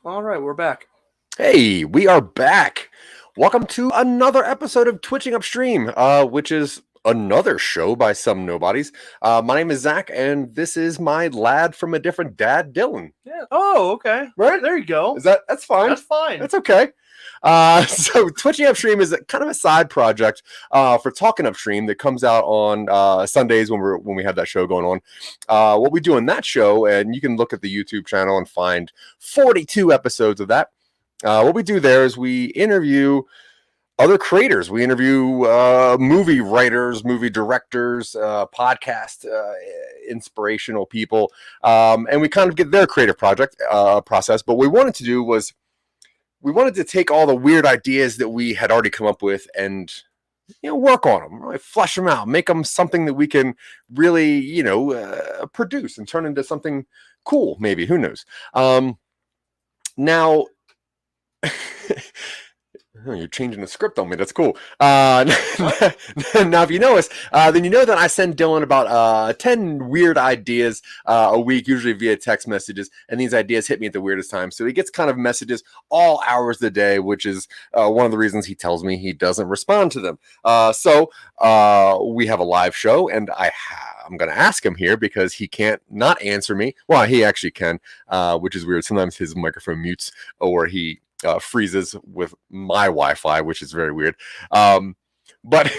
All right, we're back. Hey, we are back. Welcome to another episode of Twitching UpStream, which is another show by Some Nobodies. My name is Zach, and this is my lad from a different dad, Dylan. Yeah. Oh, okay. Right? There you go. That's fine. That's fine. That's okay. So Twitching UpStream is kind of a side project for Talking UpStream that comes out on Sundays when we have that show going on. What we do in that show, and you can look at the YouTube channel and find 42 episodes of that. What we do there is we interview other creators. We interview movie writers, movie directors, podcast inspirational people, and we kind of get their creative project process. But what we wanted to do was we wanted to take all the weird ideas that we had already come up with and work on them, really flesh them out, make them something that we can really produce and turn into something cool. Maybe, who knows? Now. Oh, you're changing the script on me. That's cool. Now, if you know us, then you know that I send Dylan about 10 weird ideas a week, usually via text messages, and these ideas hit me at the weirdest time. So he gets kind of messages all hours of the day, which is one of the reasons he tells me he doesn't respond to them. So we have a live show, and I'm going to ask him here because he can't not answer me. Well, he actually can, which is weird. Sometimes his microphone mutes or he freezes with my Wi-Fi, which is very weird. But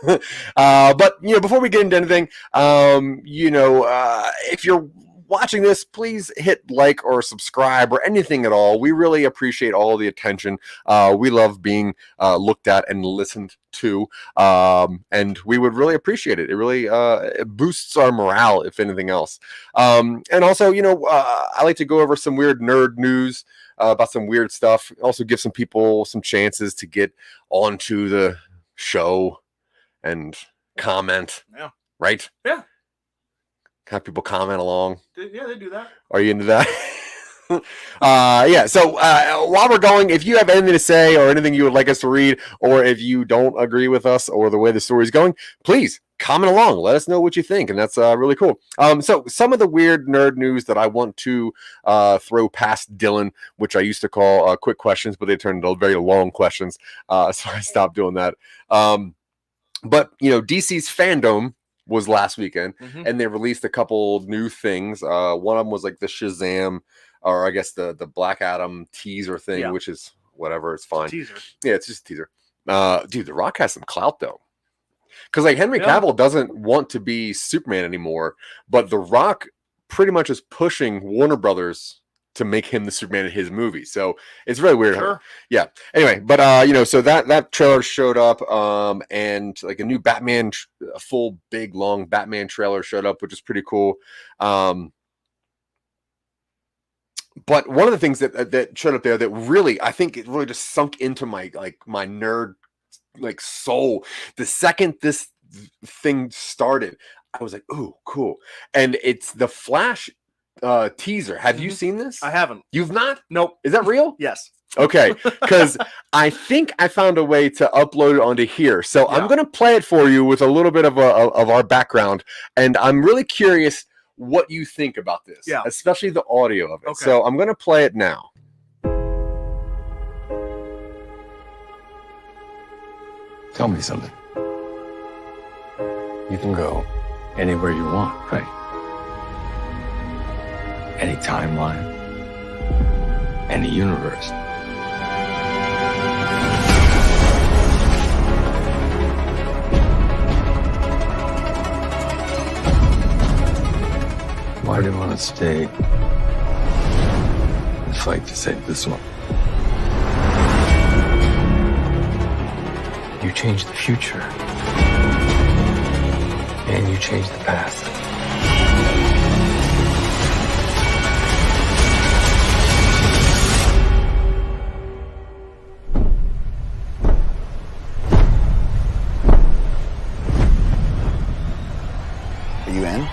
before we get into anything, if you're watching this, please hit like or subscribe or anything at all. We really appreciate all the attention. We love being looked at and listened to, and we would really appreciate it. It really it boosts our morale, if anything else. And also, I like to go over some weird nerd news about some weird stuff. Also give some people some chances to get onto the show and comment. Yeah. Right? Yeah. Have people comment along. Yeah, they do that. Are you into that? So while we're going, if you have anything to say or anything you would like us to read, or if you don't agree with us or the way the story's going, please comment along. Let us know what you think, and that's really cool. So some of the weird nerd news that I want to throw past Dylan, which I used to call quick questions, but they turned into very long questions, so I stopped doing that. But DC's Fandom was last weekend, and they released a couple new things. One of them was like the Shazam, or I guess the Black Adam teaser thing, which is whatever, it's fine. Teaser. Yeah, it's just a teaser. Dude, The Rock has some clout though, because like Henry Cavill doesn't want to be Superman anymore, but The Rock pretty much is pushing Warner Brothers to make him the Superman in his movie. So it's really weird. Sure. Yeah. Anyway, but so that trailer showed up, and like a new Batman, a full big long Batman trailer showed up, which is pretty cool. But one of the things that showed up there that really, I think it really just sunk into my nerd soul. The second this thing started, I was like, ooh, cool. And it's the Flash teaser. Have you seen this? I haven't. You've not? Nope. Is that real? Yes. Okay, because I think I found a way to upload it onto here. So I'm going to play it for you with a little bit of our background, and I'm really curious what you think about this, especially the audio of it. Okay. So I'm going to play it now. Tell me something. You can go anywhere you want, right? Any timeline, any universe. Why do you want to stay and fight to save this one? You changed the future. And you you change the past. Are you in?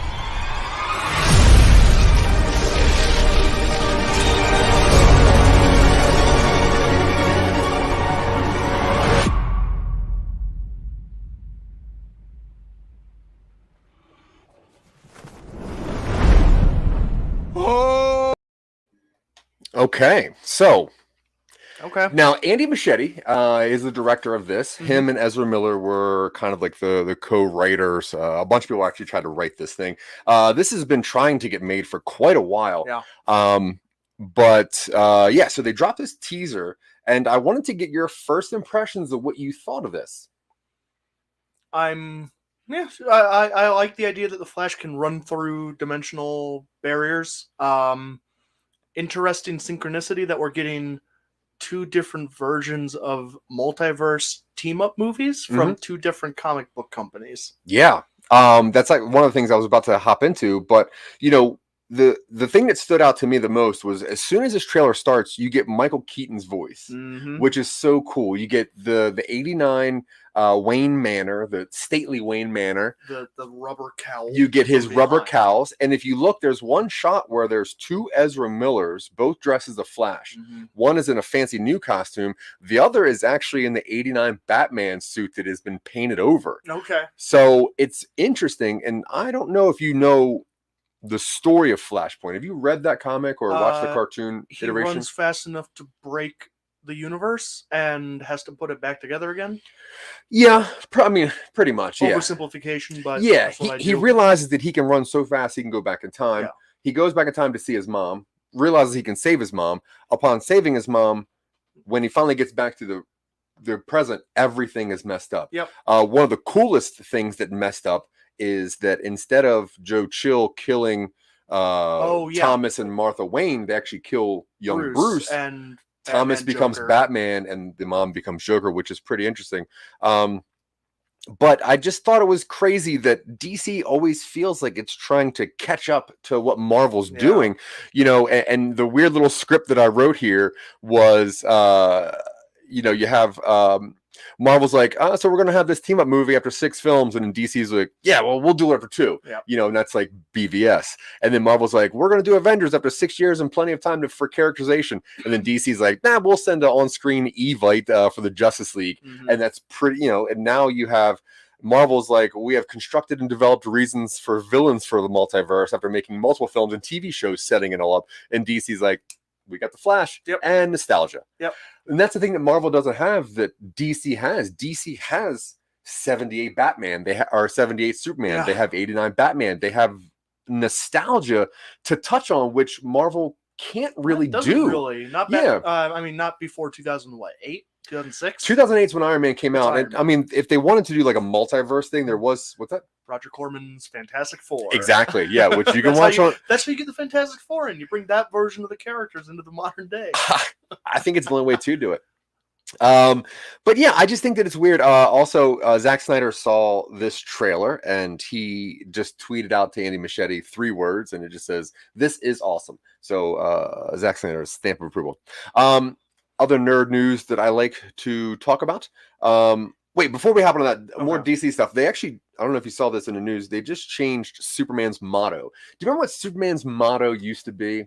Okay, so Okay. now Andy Machete is the director of this. Him and Ezra Miller were kind of like the co-writers. A bunch of people actually tried to write this thing. This has been trying to get made for quite a while. Yeah. Yeah, so they dropped this teaser, and I wanted to get your first impressions of what you thought of this. I like the idea that the Flash can run through dimensional barriers. Interesting synchronicity that we're getting two different versions of multiverse team-up movies from two different comic book companies. Yeah. That's like one of the things I was about to hop into, but you know, the thing that stood out to me the most was as soon as this trailer starts, you get Michael Keaton's voice, which is so cool. You get the 89 Wayne Manor, the stately Wayne Manor. The rubber cowl. You get his rubber cowls. And if you look, there's one shot where there's two Ezra Millers, both dressed as the Flash. One is in a fancy new costume. The other is actually in the 89 Batman suit that has been painted over. Okay. So it's interesting. And I don't know if you know the story of Flashpoint. Have you read that comic or watched the cartoon iteration? He runs fast enough to break the universe and has to put it back together again. Yeah, I mean, pretty much. Yeah. Oversimplification, but yeah, he realizes that he can run so fast he can go back in time. Yeah. He goes back in time to see his mom, realizes he can save his mom. Upon saving his mom, when he finally gets back to the present, everything is messed up. Yep. One of the coolest things that messed up is that instead of Joe Chill killing Thomas and Martha Wayne, they actually kill young Bruce and Thomas Batman, becomes Joker. Batman and the mom becomes Joker, which is pretty interesting. But I just thought it was crazy that DC always feels like it's trying to catch up to what Marvel's doing, you know, and the weird little script that I wrote here was, you know, you have Marvel's like, so we're going to have this team up movie after 6 films. And then DC's like, yeah, well, we'll do it after 2, you know, and that's like BVS. And then Marvel's like, we're going to do Avengers after 6 years and plenty of time for characterization. And then DC's like, nah, we'll send an on-screen Evite for the Justice League. And that's pretty, you know, and now you have Marvel's like, we have constructed and developed reasons for villains for the multiverse after making multiple films and TV shows setting it all up. And DC's like, we got the Flash and nostalgia. And that's the thing that Marvel doesn't have that DC has. DC has 78 Batman. They are 78 Superman. They have 89 Batman. They have nostalgia to touch on, which Marvel can't really do. Really, not I mean, not before 2008, 2006. 2008 is when Iron Man came out. And I mean, if they wanted to do like a multiverse thing, there was what's that? Roger Corman's Fantastic Four. Exactly. Yeah, which you can watch on. That's how you get the Fantastic Four, and you bring that version of the characters into the modern day. I think it's the only way to do it. But yeah, I just think that it's weird. Also, Zack Snyder saw this trailer and he just tweeted out to Andy Machete 3 words, and it just says, "This is awesome." So Zack Snyder's stamp of approval. Other nerd news that I like to talk about. Wait, before we hop on that, more DC stuff. They actually, I don't know if you saw this in the news, they just changed Superman's motto. Do you remember what Superman's motto used to be?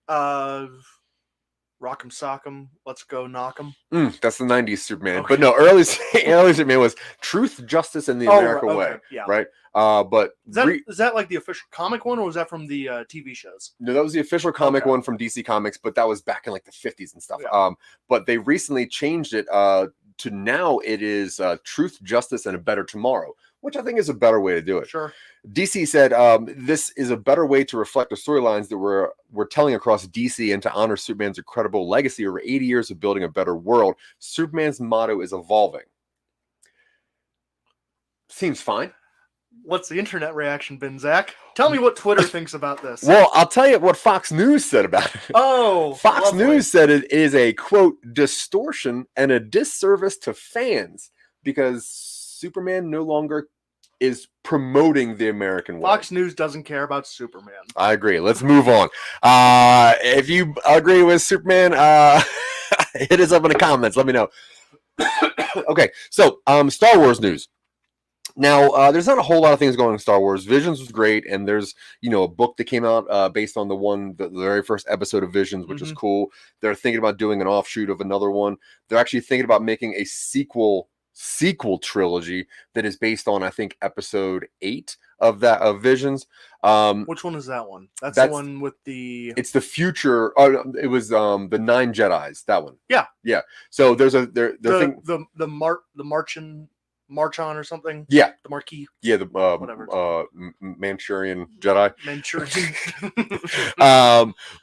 Rock 'em, sock 'em, let's go knock 'em. That's the 90s Superman. Okay. But no, early Superman was truth, justice, and the American way. Yeah. Right? But is that like the official comic one, or was that from the TV shows? No, that was the official comic one from DC Comics, but that was back in like the 50s and stuff. But they recently changed it to now it is truth, justice, and a better tomorrow, which I think is a better way to do it. Sure. DC said this is a better way to reflect the storylines that we're telling across DC and to honor Superman's incredible legacy over 80 years of building a better world. Superman's motto is evolving. Seems fine. What's the internet reaction been, Zach? Tell me what Twitter thinks about this. Well, I'll tell you what Fox News said about it. Oh, Fox News said it is a, quote, distortion and a disservice to fans because Superman no longer is promoting the American way. Fox News doesn't care about Superman. I agree. Let's move on. If you agree with Superman, hit us up in the comments. Let me know. Okay, so Star Wars news. Now, there's not a whole lot of things going on in Star Wars. Visions was great, and there's, a book that came out based on the very first episode of Visions, which is cool. They're thinking about doing an offshoot of another one. They're actually thinking about making a sequel trilogy that is based on, I think, episode 8 of Visions. Which one is that one? That's the one with the... It's the future. It was the 9 Jedis. That one. Yeah. So there's the March on or something. Yeah, the Marquis. Yeah, the whatever. Manchurian Jedi. Manchurian.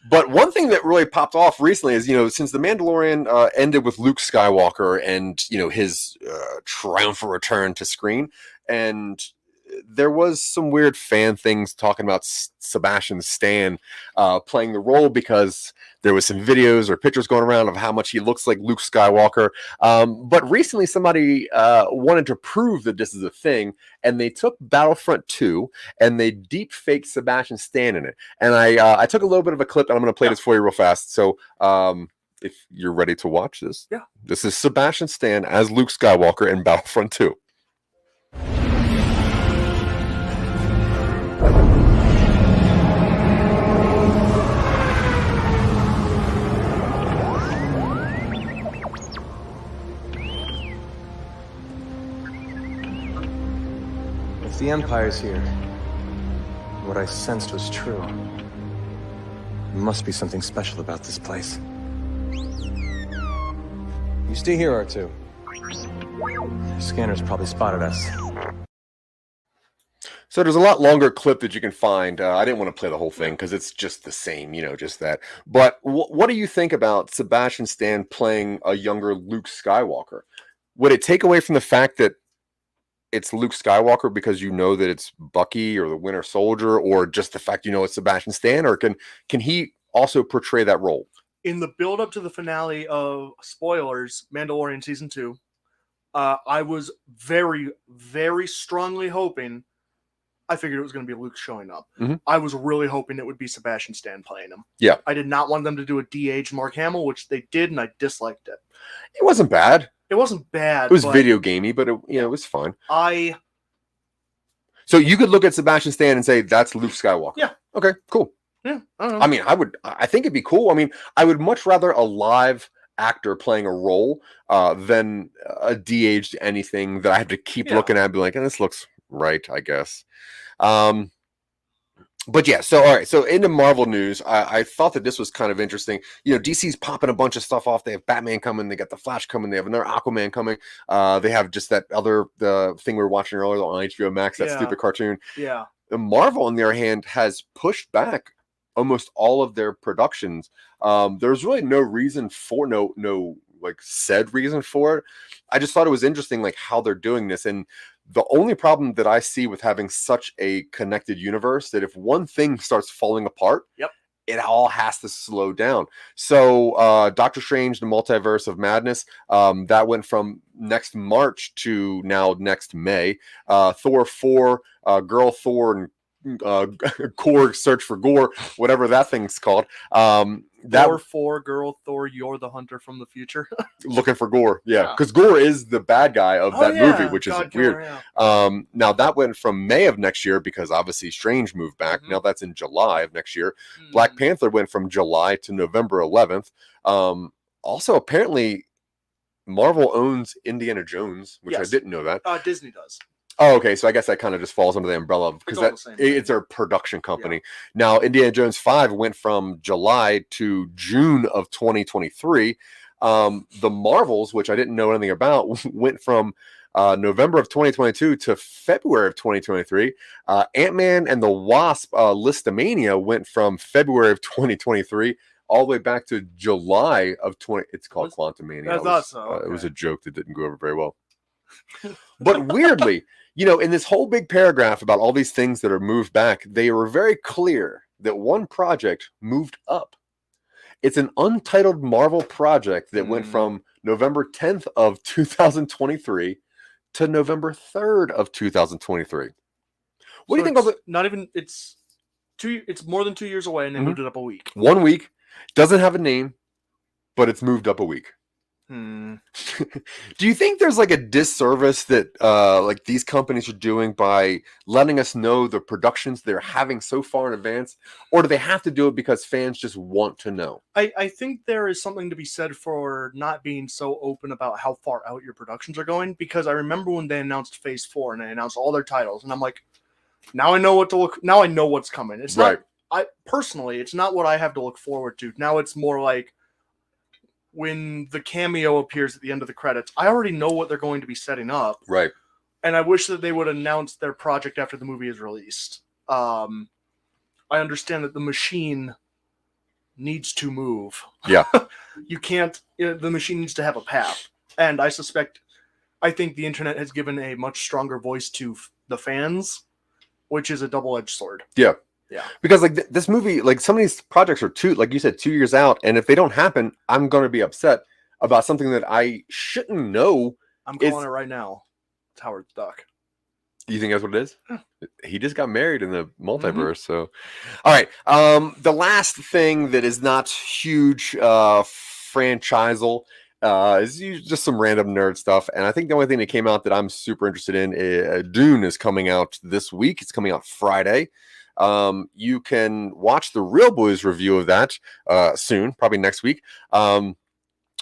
But one thing that really popped off recently is, since the Mandalorian ended with Luke Skywalker and his triumphant return to screen, and there was some weird fan things talking about Sebastian Stan playing the role, because there was some videos or pictures going around of how much he looks like Luke Skywalker. But recently somebody wanted to prove that this is a thing, and they took Battlefront 2 and they deep faked Sebastian Stan in it. And I took a little bit of a clip, and I'm going to play this for you real fast. So if you're ready to watch this, this is Sebastian Stan as Luke Skywalker in Battlefront 2. If the Empire's here, what I sensed was true. There must be something special about this place. You stay here, R2. Your scanners probably spotted us. So there's a lot longer clip that you can find. I didn't want to play the whole thing because it's just the same, just that. But what do you think about Sebastian Stan playing a younger Luke Skywalker? Would it take away from the fact that it's Luke Skywalker because that it's Bucky or the Winter Soldier, or just the fact it's Sebastian Stan, or can he also portray that role? In the build up to the finale of, spoilers, Mandalorian season 2, I was very, very strongly hoping. I figured it was going to be Luke showing up. Mm-hmm. I was really hoping it would be Sebastian Stan playing him. Yeah. I did not want them to do a de-aged Mark Hamill, which they did, and I disliked it. It wasn't bad. It wasn't bad. It was video gamey, but it was fun. So you could look at Sebastian Stan and say, that's Luke Skywalker. Yeah. Okay, cool. Yeah. I don't know. I think it'd be cool. I would much rather a live actor playing a role than a de-aged anything that I have to keep looking at and be like, this looks right, I guess. But yeah, so all right, so into Marvel news, I thought that this was kind of interesting. DC's popping a bunch of stuff off. They have Batman coming, they got the Flash coming, they have another Aquaman coming. They have just that the thing we were watching earlier on HBO Max, that stupid cartoon. Yeah. Marvel, on the other hand, has pushed back almost all of their productions. There's really no reason for no said reason for it. I just thought it was interesting, how they're doing this. And the only problem that I see with having such a connected universe, that if one thing starts falling apart, it all has to slow down. So Doctor Strange, the Multiverse of Madness, that went from next March to now next May. Thor 4, Girl Thor, and Korg Search for Gore, whatever that thing's called. Thor 4, Girl Thor, You're the Hunter from the Future. Looking for Gore, because Gore is the bad guy of that movie, which is weird. Now that went from May of next year, because obviously Strange moved back. Now that's in July of next year. Black Panther went from July to November 11th. Also, apparently, Marvel owns Indiana Jones, which I didn't know that. Disney does. Oh, okay. So I guess that kind of just falls under the umbrella of, because it's their production company. Yeah. Now, Indiana Jones 5 went from July to June of 2023. The Marvels, which I didn't know anything about, went from November of 2022 to February of 2023. Ant-Man and the Wasp, Listomania, went from February of 2023 all the way back to July of 20. It's called Quantumania. I thought so. It was a joke that didn't go over very well. But weirdly, in this whole big paragraph about all these things that are moved back, they were very clear that one project moved up. It's an untitled Marvel project that went from November 10th of 2023 to November 3rd of 2023. What do you So think of it's it? Not even it's it's more than 2 years away, and they moved it up a week. 1 week, doesn't have a name, but it's moved up a week. Hmm. Do you think there's like a disservice that like these companies are doing by letting us know the productions they're having so far in advance, or do they have to do it because fans just want to know? I think there is something to be said for not being so open about how far out your productions are going, because I remember when they announced Phase 4 and they announced all their titles, and I'm like, now I know what to look. Now I know what's coming. It's Right. not. I personally, it's not what I have to look forward to. Now it's more like when the cameo appears at the end of the credits. I already know what they're going to be setting up, Right. and I wish that they would announce their project after the movie is released. I understand that the machine needs to move. Yeah. You can't. The machine needs to have a path, and I think the internet has given a much stronger voice to the fans, which is a double-edged sword. Yeah. Yeah. Because like this movie, like some of these projects are like you said, 2 years out, and if they don't happen, I'm going to be upset about something that I shouldn't know. I'm calling it right now. It's Howard Duck. Do you think that's what it is? Yeah. He just got married in the multiverse. So, all right. The last thing that is not huge franchisal is just some random nerd stuff. And I think the only thing that came out that I'm super interested in, Dune is coming out this week. It's coming out Friday. You can watch the Real Boys review of that soon, probably next week.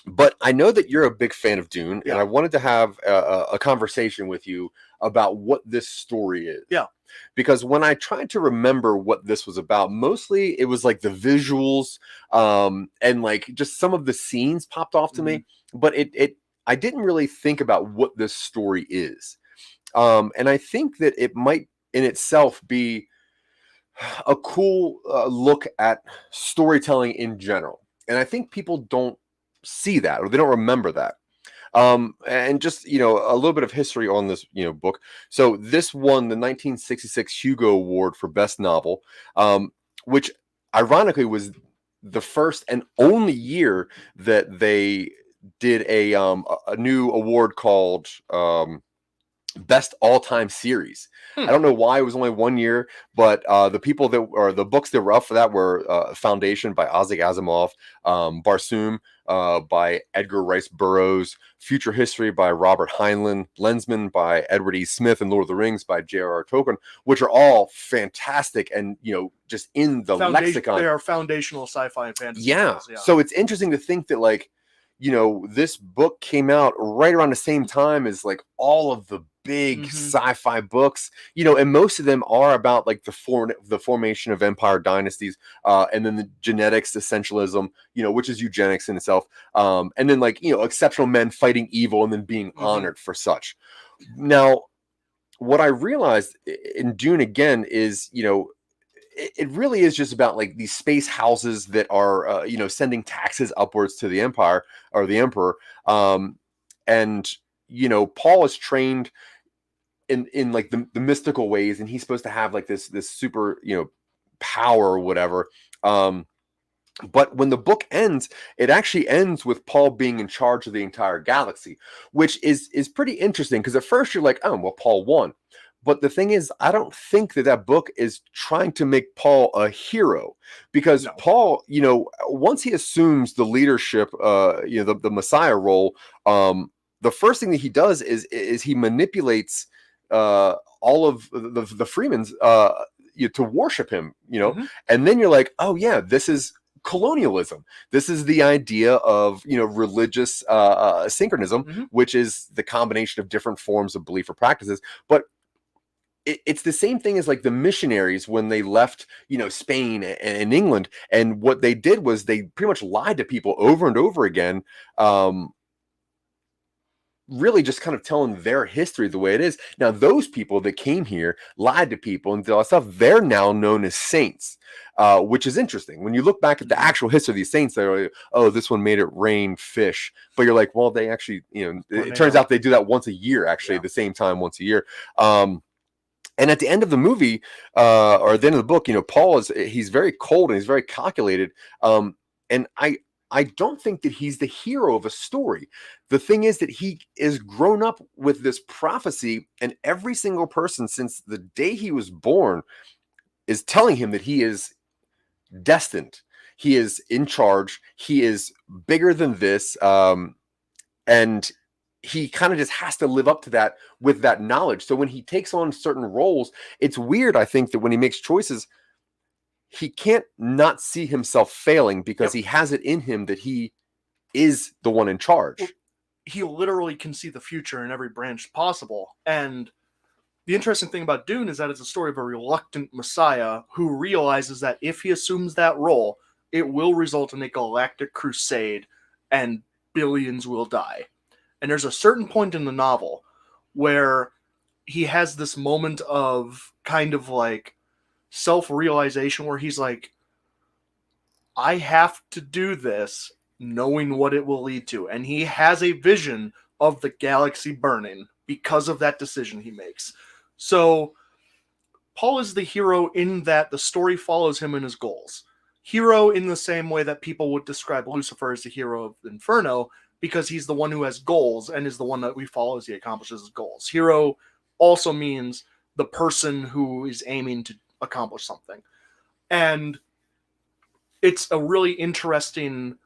But I know that you're a big fan of Dune, and I wanted to have a conversation with you about what this story is. Yeah. Because when I tried to remember what this was about, mostly it was like the visuals and like just some of the scenes popped off to me, but I didn't really think about what this story is. And I think that it might in itself be a cool look at storytelling in general. And I think people don't see that, or they don't remember that. And just, a little bit of history on this, book. So this won the 1966 Hugo Award for Best Novel, which ironically was the first and only year that they did a new award called Best All-Time Series. I don't know why it was only 1 year, but the books that were up for that were Foundation by Isaac Asimov, Barsoom by Edgar Rice Burroughs, Future History by Robert Heinlein, Lensman by Edward E. Smith, and Lord of the Rings by J.R.R. Tolkien, which are all fantastic and just in the lexicon. They are foundational sci-fi and fantasy. Yeah. So it's interesting to think that this book came out right around the same time as like all of the big sci-fi books, and most of them are about like the formation of empire dynasties, and then the genetics essentialism, which is eugenics in itself, and then exceptional men fighting evil and then being honored for such. Now, what I realized in Dune again is, it really is just about like these space houses that are, sending taxes upwards to the empire or the emperor. And, Paul is trained in like the mystical ways, and he's supposed to have like this super, power or whatever. But when the book ends, it actually ends with Paul being in charge of the entire galaxy, which is pretty interesting, because at first you're like, oh, well, Paul won. But the thing is, I don't think that book is trying to make Paul a hero, because Paul, once he assumes the leadership, the Messiah role, the first thing that he does is he manipulates all of the Freemans to worship him, and then you're like, oh yeah, this is colonialism. This is the idea of religious synchronism, which is the combination of different forms of belief or practices, but it's the same thing as like the missionaries when they left, Spain and England. And what they did was they pretty much lied to people over and over again, really just kind of telling their history the way it is. Now, those people that came here lied to people and all that stuff, they're now known as saints, which is interesting. When you look back at the actual history of these saints, they're like, oh, this one made it rain fish. But you're like, well, they actually, it turns out they do that once a year, actually, at the same time once a year. And at the end of the movie, or at the end of the book, Paul he's very cold and he's very calculated. And I don't think that he's the hero of a story. The thing is that he is grown up with this prophecy, and every single person since the day he was born is telling him that he is destined. He is in charge. He is bigger than this. And he kind of just has to live up to that with that knowledge. So when he takes on certain roles, it's weird, I think, that when he makes choices, he can't not see himself failing because he has it in him that he is the one in charge. He literally can see the future in every branch possible. And the interesting thing about Dune is that it's a story of a reluctant messiah who realizes that if he assumes that role, it will result in a galactic crusade and billions will die. And there's a certain point in the novel where he has this moment of kind of like self-realization where he's like, I have to do this knowing what it will lead to. And he has a vision of the galaxy burning because of that decision he makes. So Paul is the hero in that the story follows him and his goals. Hero in the same way that people would describe Lucifer as the hero of Inferno, because he's the one who has goals and is the one that we follow as he accomplishes his goals. Hero also means the person who is aiming to accomplish something. And it's a really interesting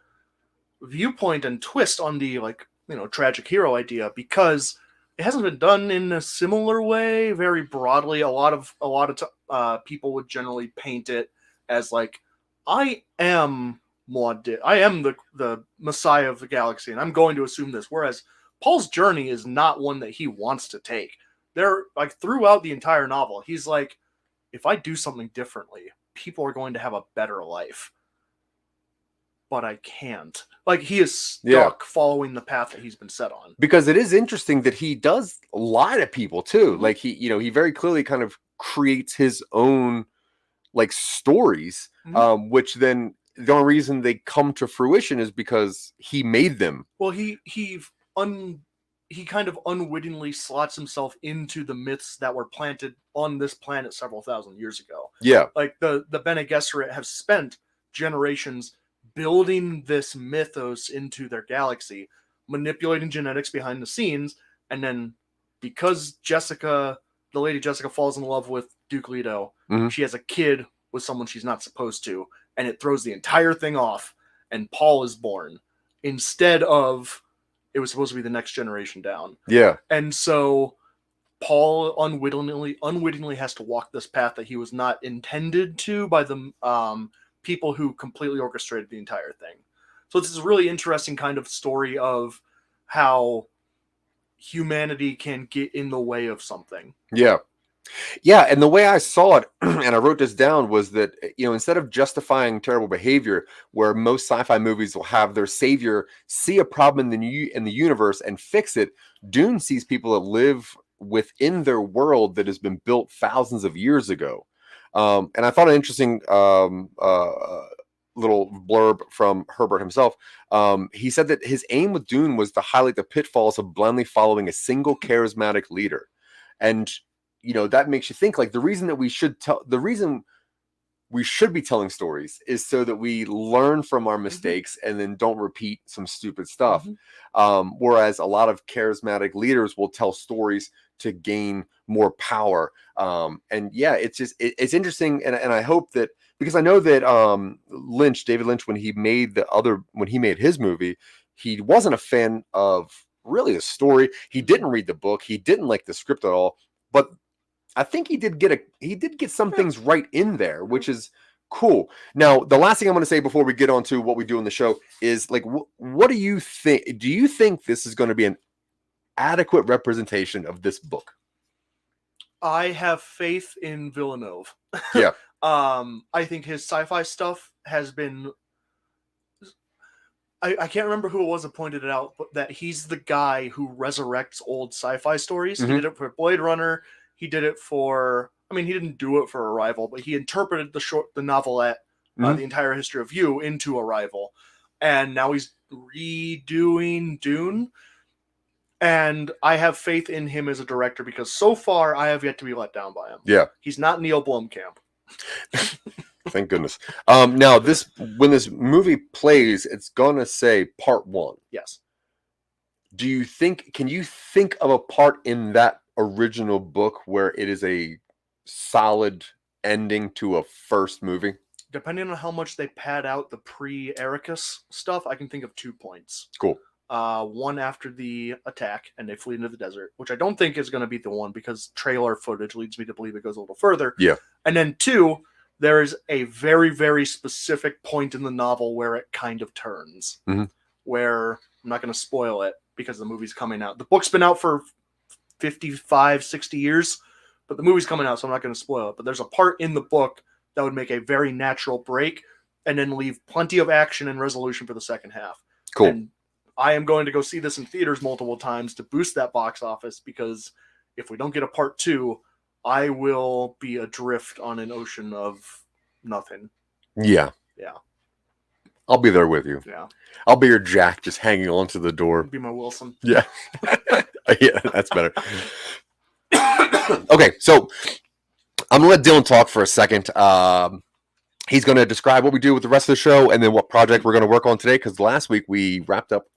viewpoint and twist on the, like, you know, tragic hero idea, because it hasn't been done in a similar way very broadly. A lot of people would generally paint it as like, I am the messiah of the galaxy, and I'm going to assume this. Whereas Paul's journey is not one that he wants to take. They're like, throughout the entire novel, he's like, if I do something differently, people are going to have a better life. But I can't. Like, he is stuck following the path that he's been set on. Because it is interesting that he does lie to people too. Like, he very clearly kind of creates his own like stories, which then the only reason they come to fruition is because he made them. Well, he kind of unwittingly slots himself into the myths that were planted on this planet several thousand years ago. Yeah. Like the Bene Gesserit have spent generations building this mythos into their galaxy, manipulating genetics behind the scenes, and then because the Lady Jessica falls in love with Duke Leto, she has a kid with someone she's not supposed to, and it throws the entire thing off, and Paul is born instead of it was supposed to be the next generation down. Yeah. And so Paul unwittingly has to walk this path that he was not intended to by the people who completely orchestrated the entire thing. So it's this really interesting kind of story of how humanity can get in the way of something. Yeah. Yeah, and the way I saw it, and I wrote this down, was that, instead of justifying terrible behavior, where most sci-fi movies will have their savior see a problem in the universe and fix it, Dune sees people that live within their world that has been built thousands of years ago. And I thought an interesting little blurb from Herbert himself. He said that his aim with Dune was to highlight the pitfalls of blindly following a single charismatic leader. And that makes you think, like, the reason we should be telling stories is so that we learn from our mistakes and then don't repeat some stupid stuff. Whereas a lot of charismatic leaders will tell stories to gain more power. And yeah, it's interesting. And I hope that, because I know that David Lynch, when he made his movie, he wasn't a fan of really the story. He didn't read the book. He didn't like the script at all, but I think he did get some things right in there, which is cool. Now, the last thing I'm going to say before we get on to what we do in the show is, like, what do you think? Do you think this is going to be an adequate representation of this book? I have faith in Villeneuve. Yeah. I think his sci-fi stuff has been... I can't remember who it was that pointed it out, but that he's the guy who resurrects old sci-fi stories. He did it for Blade Runner. He did it for... I mean, he didn't do it for Arrival, but he interpreted the novelette, The Entire History of You, into Arrival. And now he's redoing Dune. And I have faith in him as a director, because so far I have yet to be let down by him. Yeah. He's not Neil Blomkamp. thank goodness. Now when this movie plays, it's gonna say part 1. Yes. Can you think of a part in that original book where it is a solid ending to a first movie? Depending on how much they pad out the pre-Ericus stuff, I can think of 2 points. Cool. One after the attack and they flee into the desert, which I don't think is going to be the one because trailer footage leads me to believe it goes a little further. Yeah. And then 2, there is a very, very specific point in the novel where it kind of turns. Mhm. Where I'm not going to spoil it because the movie's coming out. The book's been out for 55, 60 years, but the movie's coming out, so I'm not going to spoil it. But there's a part in the book that would make a very natural break and then leave plenty of action and resolution for the second half. Cool. And I am going to go see this in theaters multiple times to boost that box office because if we don't get a part 2, I will be adrift on an ocean of nothing. Yeah. Yeah. I'll be there with you. Yeah. I'll be your Jack just hanging onto the door. Be my Wilson. Yeah. Yeah, that's better. Okay, so I'm going to let Dylan talk for a second. He's going to describe what we do with the rest of the show and then what project we're going to work on today because last week we wrapped up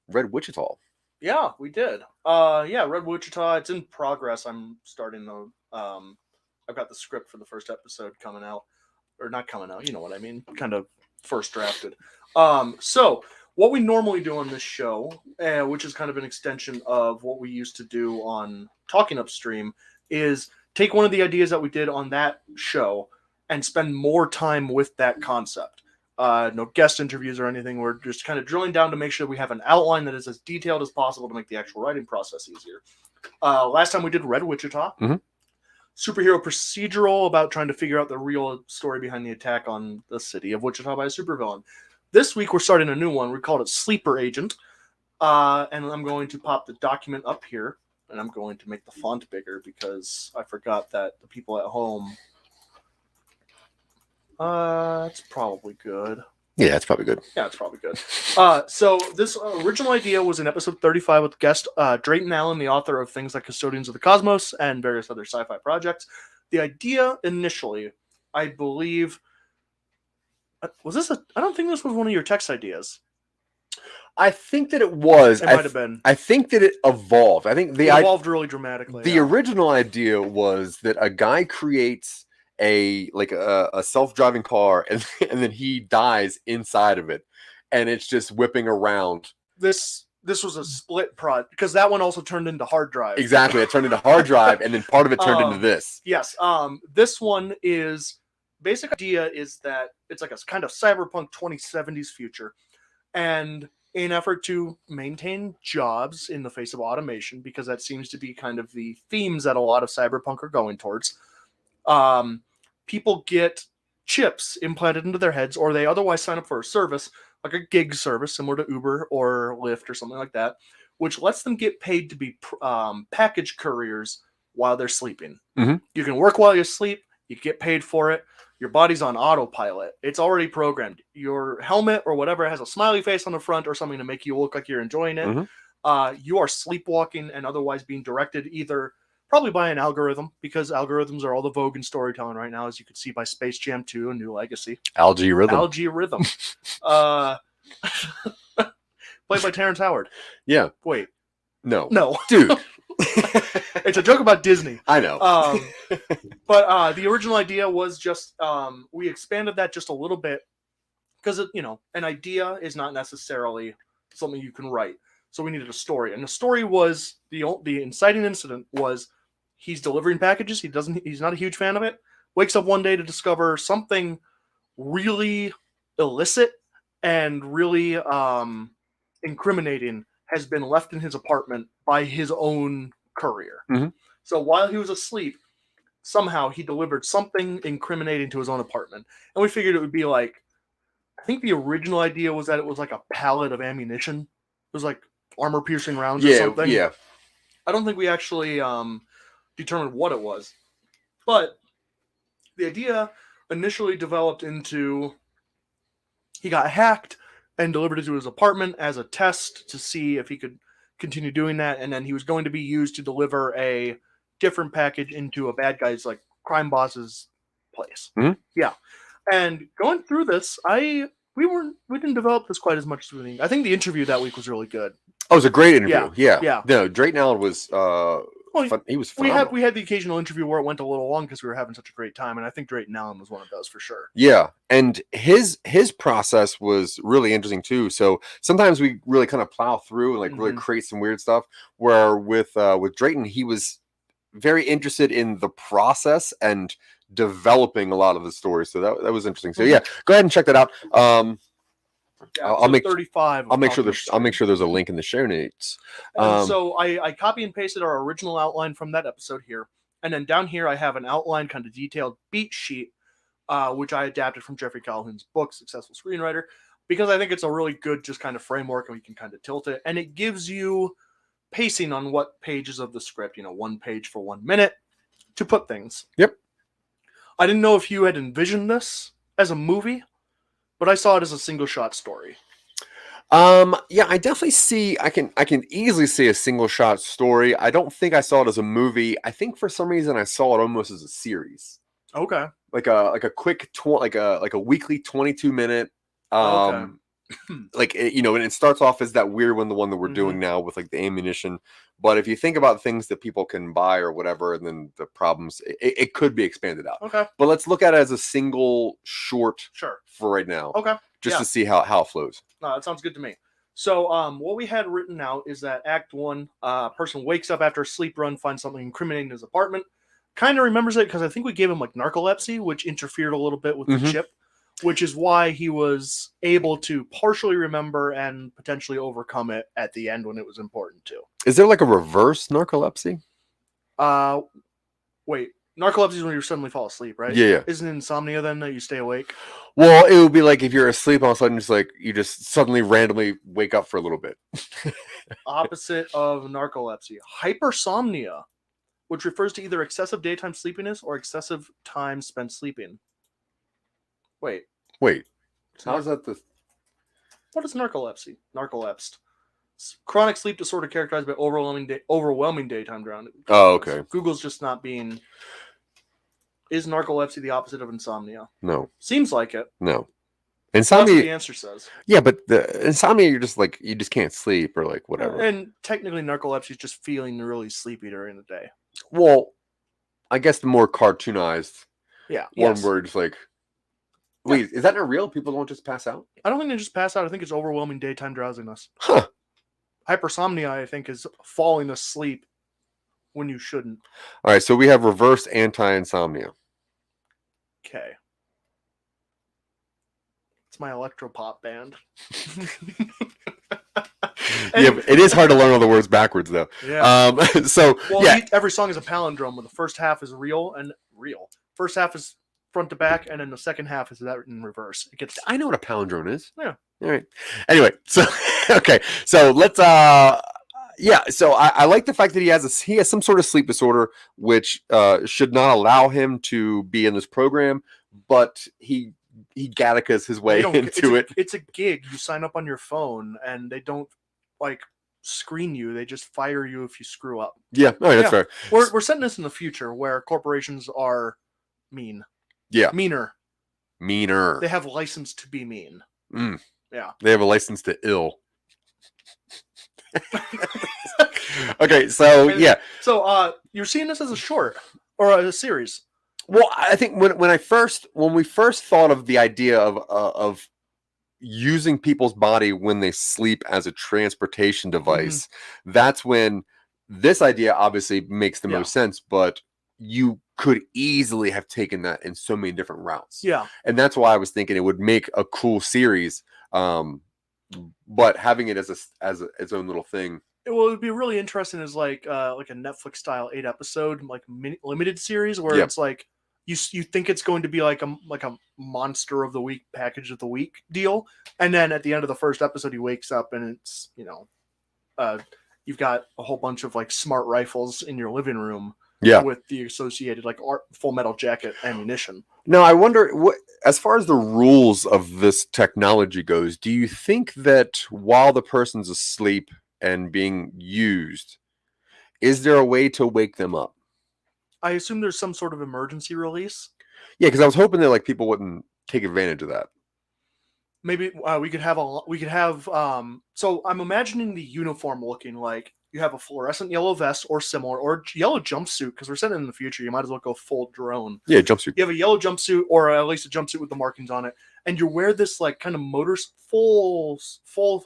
Red Wichita. Yeah, we did. Red Wichita, it's in progress. I'm starting the I've got the script for the first episode coming out. Or not coming out, you know what I mean? Kind of first drafted. So what we normally do on this show, which is kind of an extension of what we used to do on Talking UpStream, is take one of the ideas that we did on that show and spend more time with that concept. No guest interviews or anything. We're just kind of drilling down to make sure we have an outline that is as detailed as possible to make the actual writing process easier. Last time we did Red Wichita. Mm-hmm. Superhero procedural about trying to figure out the real story behind the attack on the city of Wichita by a supervillain. This week we're starting a new one. We called it Sleeper Agent. And I'm going to pop the document up here. And I'm going to make the font bigger because I forgot that the people at home... it's probably good. Yeah, it's probably good. Yeah, it's probably good. So this original idea was in episode 35 with guest Drayton Allen, the author of things like Custodians of the Cosmos and various other sci-fi projects. The idea initially, I believe, I don't think this was one of your text ideas. I think that it was. It might have been. I think that it evolved. I think it evolved really dramatically. The original idea was that a guy creates a self-driving car and then he dies inside of it and it's just whipping around. This was a split project because that one also turned into hard drive. Exactly, it turned into hard drive and then part of it turned into this. Yes. This one is basic idea is that it's like a kind of cyberpunk 2070s future, and in effort to maintain jobs in the face of automation, because that seems to be kind of the themes that a lot of cyberpunk are going towards. People get chips implanted into their heads, or they otherwise sign up for a service, like a gig service similar to Uber or Lyft or something like that, which lets them get paid to be package couriers while they're sleeping. Mm-hmm. You can work while you sleep. You get paid for it. Your body's on autopilot. It's already programmed. Your helmet or whatever has a smiley face on the front or something to make you look like you're enjoying it. Mm-hmm. You are sleepwalking and otherwise being directed either probably by an algorithm, because algorithms are all the vogue in storytelling right now, as you can see by Space Jam 2 and New Legacy. Algorithm. Played by Terrence Howard. Yeah. Wait. No. Dude. It's a joke about Disney. I know. But the original idea was just, we expanded that just a little bit because, an idea is not necessarily something you can write. So we needed a story. And the story was, the inciting incident was, he's delivering packages. He's not a huge fan of it. Wakes up one day to discover something really illicit and really incriminating has been left in his apartment by his own courier. Mm-hmm. So while he was asleep, somehow he delivered something incriminating to his own apartment. And we figured it would be like, I think the original idea was that it was like a pallet of ammunition. It was like armor-piercing rounds or something. Yeah. I don't think we actually determined what it was. But the idea initially developed into, he got hacked and delivered it to his apartment as a test to see if he could continue doing that, and then he was going to be used to deliver a different package into a bad guy's, like, crime boss's place. Mm-hmm. Yeah. And going through this, we didn't develop this quite as much as we think. I think the interview that week was really good. Oh, it was a great interview. Yeah. No, Drayton Allen was he was phenomenal. We had the occasional interview where it went a little long because we were having such a great time, and I think Drayton Allen was one of those for sure. Yeah, and his process was really interesting too. So sometimes we really kind of plow through and like really create some weird stuff. Where with Drayton, he was very interested in the process and developing a lot of the story. So that was interesting. So yeah, go ahead and check that out. I'll make 35. I'll make sure there's a link in the show notes. So I copy and pasted our original outline from that episode here, and then down here I have an outline, kind of detailed beat sheet, which I adapted from Jeffrey Calhoun's book, Successful Screenwriter, because I think it's a really good just kind of framework, and we can kind of tilt it, and it gives you pacing on what pages of the script, 1 page for 1 minute, to put things. Yep. I didn't know if you had envisioned this as a movie, but I saw it as a single shot story. Yeah, I definitely see. I can easily see a single shot story. I don't think I saw it as a movie. I think for some reason I saw it almost as a series. Okay. Like a quick like a weekly 22-minute. Okay. Like and it starts off as that weird one, the one that we're doing now with like the ammunition. But if you think about things that people can buy or whatever, and then the problems, it could be expanded out. Okay. But let's look at it as a single short for right now. Okay. Just to see how it flows. No, that sounds good to me. So what we had written out is that Act 1, person wakes up after a sleep run, finds something incriminating in his apartment, kind of remembers it because I think we gave him like narcolepsy, which interfered a little bit with the chip, which is why he was able to partially remember and potentially overcome it at the end when it was important to. Is there like a reverse narcolepsy? Wait, narcolepsy is when you suddenly fall asleep, right? Yeah. Isn't insomnia then that you stay awake? Well, it would be like if you're asleep, all of a sudden, just like you just suddenly randomly wake up for a little bit. Opposite of narcolepsy, hypersomnia, which refers to either excessive daytime sleepiness or excessive time spent sleeping. Wait. How's that the... What is narcolepsy? Narcolepsed. Chronic sleep disorder characterized by overwhelming daytime drowning. Oh, okay. Google's just not being... Is narcolepsy the opposite of insomnia? No. Seems like it. No. That's Insomnia... what the answer says. Yeah, but the insomnia, you're just like, you just can't sleep or like whatever. And technically narcolepsy is just feeling really sleepy during the day. Well, I guess the more cartoonized one where it's like... Wait, is that not real? People don't just pass out? I don't think they just pass out. I think it's overwhelming daytime drowsiness. Huh. Hypersomnia, I think, is falling asleep when you shouldn't. All right, so we have reverse anti-insomnia. Okay. It's my electropop band. Yeah, it is hard to learn all the words backwards, though. Yeah. Every song is a palindrome, where the first half is real. First half is front to back, and then the second half is that in reverse. It gets. I know what a palindrome is. Yeah. All right. Anyway, so okay, so let's. So I like the fact that he has some sort of sleep disorder, which should not allow him to be in this program, but he Gattaca's his way into it. It's a gig. You sign up on your phone, and they don't like screen you. They just fire you if you screw up. Yeah, all right, that's fair. We're setting this in the future where corporations are mean. Yeah, meaner. They have license to be mean. Yeah, they have a license to ill. Okay, so So you're seeing this as a short or a series? Well, I think when we first thought of the idea of using people's body when they sleep as a transportation device, that's when this idea obviously makes the most sense, but you could easily have taken that in so many different routes. Yeah. And that's why I was thinking it would make a cool series. But having it as its own little thing. It would be really interesting as like a Netflix style 8-episode like limited series where it's like you think it's going to be like a monster of the week, package of the week deal, and then at the end of the first episode he wakes up and it's you've got a whole bunch of like smart rifles in your living room. Yeah, with the associated like Full Metal Jacket ammunition. Now, I wonder, as far as the rules of this technology goes, do you think that while the person's asleep and being used, is there a way to wake them up? I assume there's some sort of emergency release. Yeah, because I was hoping that like people wouldn't take advantage of that. Maybe we could have so I'm imagining the uniform looking like you have a fluorescent yellow vest or similar, or yellow jumpsuit, because we're sitting in the future. You might as well go full drone. Yeah, jumpsuit. You have a yellow jumpsuit, or at least a jumpsuit with the markings on it, and you wear this like kind of full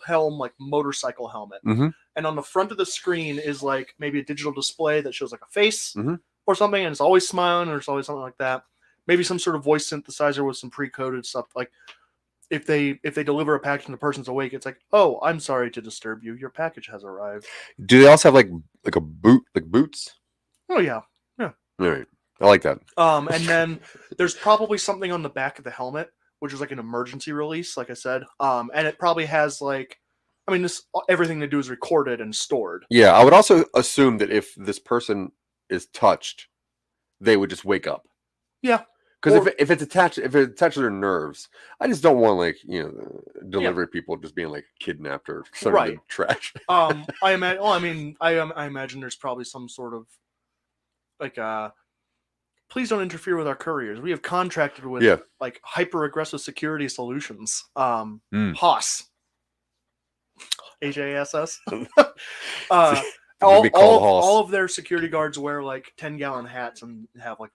helm, like motorcycle helmet. Mm-hmm. And on the front of the screen is like maybe a digital display that shows like a face Mhm. or something, and it's always smiling, or it's always something like that. Maybe some sort of voice synthesizer with some pre-coded stuff. Like if they deliver a package and the person's awake, it's like, "Oh, I'm sorry to disturb you. Your package has arrived." Do they also have like a boot, like boots? Oh yeah. All right, I like that. And then there's probably something on the back of the helmet, which is like an emergency release, like I said. And it probably has like, I mean, everything they do is recorded and stored. Yeah, I would also assume that if this person is touched, they would just wake up. Yeah. Because if it's attached to their nerves, I just don't want like delivery people just being like kidnapped or something in trash. I imagine there's probably some sort of like please don't interfere with our couriers. We have contracted with like hyper aggressive security solutions. HOSS. HASS. All of their security guards wear like 10-gallon hats and have like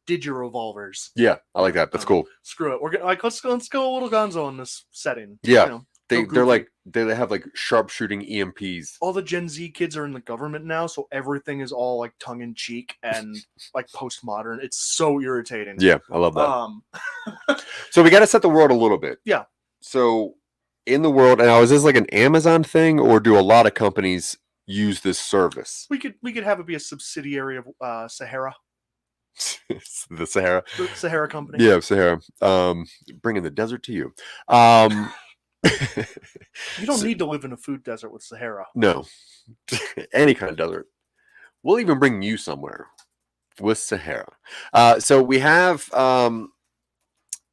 digi-revolvers. Yeah, I like that. That's cool. Screw it. We're gonna like let's go a little gonzo in this setting. Yeah, they have like sharpshooting EMPs. All the Gen Z kids are in the government now, so everything is all like tongue in cheek and like postmodern. It's so irritating. Yeah, I love that. So we got to set the world a little bit. Yeah. So in the world, now is this like an Amazon thing, or do a lot of companies use this service? We could have it be a subsidiary of Sahara. The Sahara. The Sahara company. Yeah, Sahara. Bringing the desert to you. You don't need to live in a food desert with Sahara. No. Any kind of desert. We'll even bring you somewhere with Sahara. So we have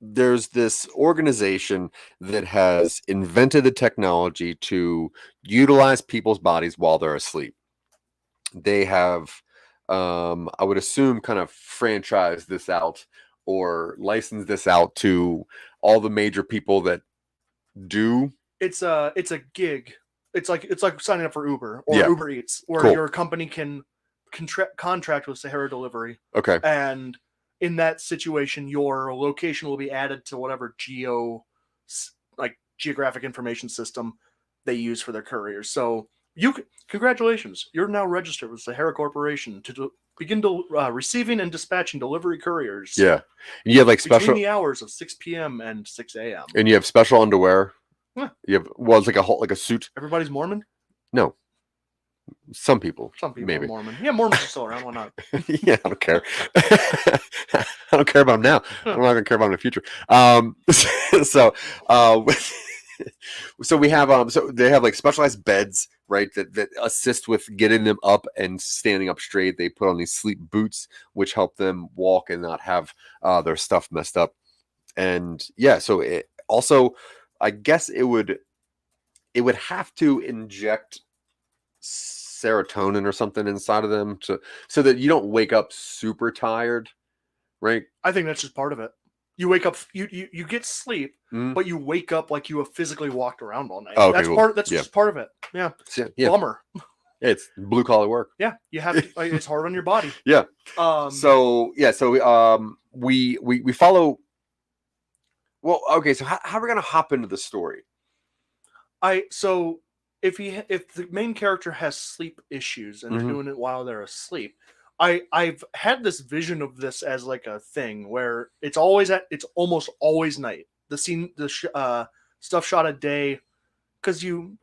there's this organization that has invented the technology to utilize people's bodies while they're asleep. They have I would assume kind of franchise this out or license this out to all the major people that do. It's a gig. It's like signing up for Uber or Uber Eats, where your company can contract with Sahara Delivery. Okay. And in that situation, your location will be added to whatever geographic information system they use for their couriers. So congratulations, you're now registered with Sahara Corporation to begin receiving and dispatching delivery couriers. Yeah, and you have like special between the hours of 6 p.m. and 6 a.m. And you have special underwear. Yeah. You have it's like a suit. Everybody's Mormon? No. Some people maybe are Mormon. Yeah, Mormons are still around. Why not? Yeah, I don't care. I don't care about them now. I'm not gonna care about them in the future. So we have so they have like specialized beds, right, that assist with getting them up and standing up straight. They put on these sleep boots which help them walk and not have their stuff messed up. And yeah, so it also, I guess it would have to inject serotonin or something inside of them so that you don't wake up super tired, right? I think that's just part of it. You wake up, you get sleep, but you wake up like you have physically walked around all night. Oh, okay, that's just part of it. Yeah. Yeah. Bummer. It's blue collar work. Yeah, you have to, it's hard on your body. Yeah. So we follow. Well, okay. So how are we gonna hop into the story? So if the main character has sleep issues and they're doing it while they're asleep, I've had this vision of this as like a thing where it's almost always night. Stuff shot a day, because you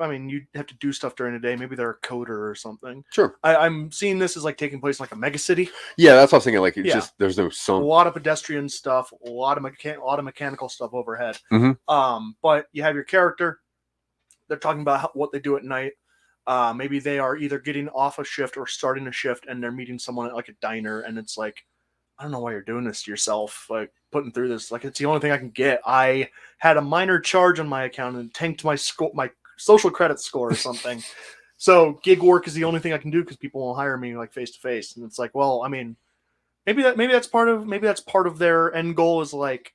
have to do stuff during the day. Maybe they're a coder or something. Sure. I'm seeing this as like taking place in like a mega city. Yeah, that's what I was thinking. Like it's just there's no sun. A lot of pedestrian stuff, a lot of mechanical stuff overhead. But you have your character. They're talking about what they do at night. Maybe they are either getting off a shift or starting a shift, and they're meeting someone at like a diner, and it's like, I don't know why you're doing this to yourself, like putting through this. Like, it's the only thing I can get. I had a minor charge on my account and tanked my social credit score or something. So gig work is the only thing I can do because people won't hire me like face to face. And it's like, well, I mean, maybe that's part of their end goal is like,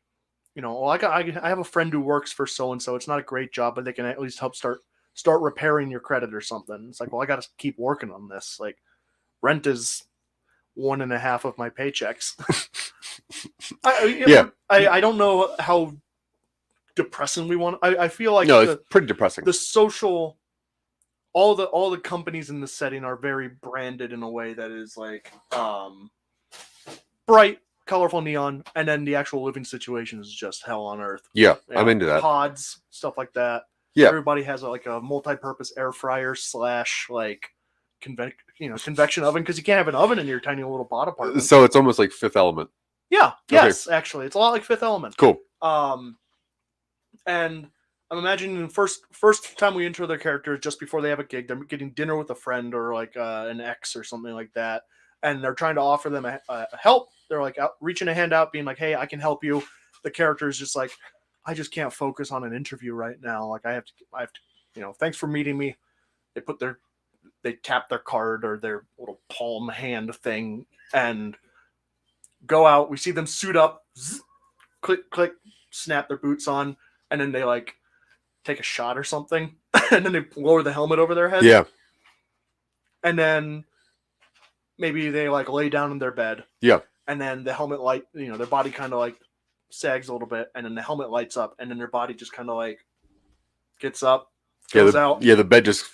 well, I have a friend who works for so and so. It's not a great job, but they can at least help start repairing your credit or something. It's like, well, I got to keep working on this. Like, rent is 1.5 of my paychecks. I don't know how depressing we want. I feel like no, it's pretty depressing. The social, all the companies in the setting are very branded in a way that is like bright, colorful neon, and then the actual living situation is just hell on earth. Yeah, I'm into that. Pods, stuff like that. Yeah, everybody has like a multi-purpose air fryer / like convection oven, because you can't have an oven in your tiny little bot apartment. So it's almost like Fifth Element. Yeah. Yes, okay. Actually, it's a lot like Fifth Element. Cool. And I'm imagining the first time we intro their character, just before they have a gig, they're getting dinner with a friend or like an ex or something like that, and they're trying to offer them a help. They're like reaching a hand out, being like, "Hey, I can help you." The character is just like, "I just can't focus on an interview right now. Like, I have to, thanks for meeting me." They tap their card or their little palm hand thing and go out. We see them suit up, zzz, click, click, snap their boots on, and then they like take a shot or something, and then they lower the helmet over their head. Yeah. And then maybe they like lay down in their bed. Yeah. And then the helmet light, their body kind of like sags a little bit, and then the helmet lights up, and then their body just kind of like gets up, goes out. Yeah, the bed just...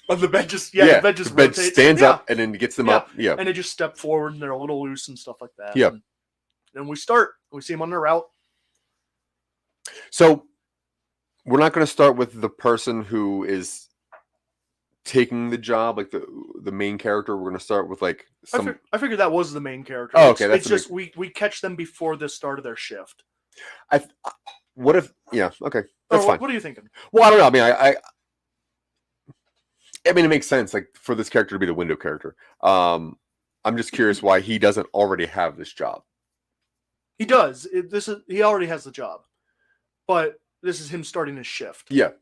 the bed just the bed stands up and then gets them up. Yeah. And they just step forward and they're a little loose and stuff like that. Yeah. And then we see them on their route. So we're not going to start with the person who is taking the job, like the main character. We're going to start with like some... I figured that was the main character. Oh, okay. It's just we catch them before the start of their shift. What if... Yeah, okay. That's fine. What are you thinking? Well, I don't know. I mean, it makes sense, like, for this character to be the window character. I'm just curious why he doesn't already have this job. He does. He already has the job, but this is him starting his shift. Yeah.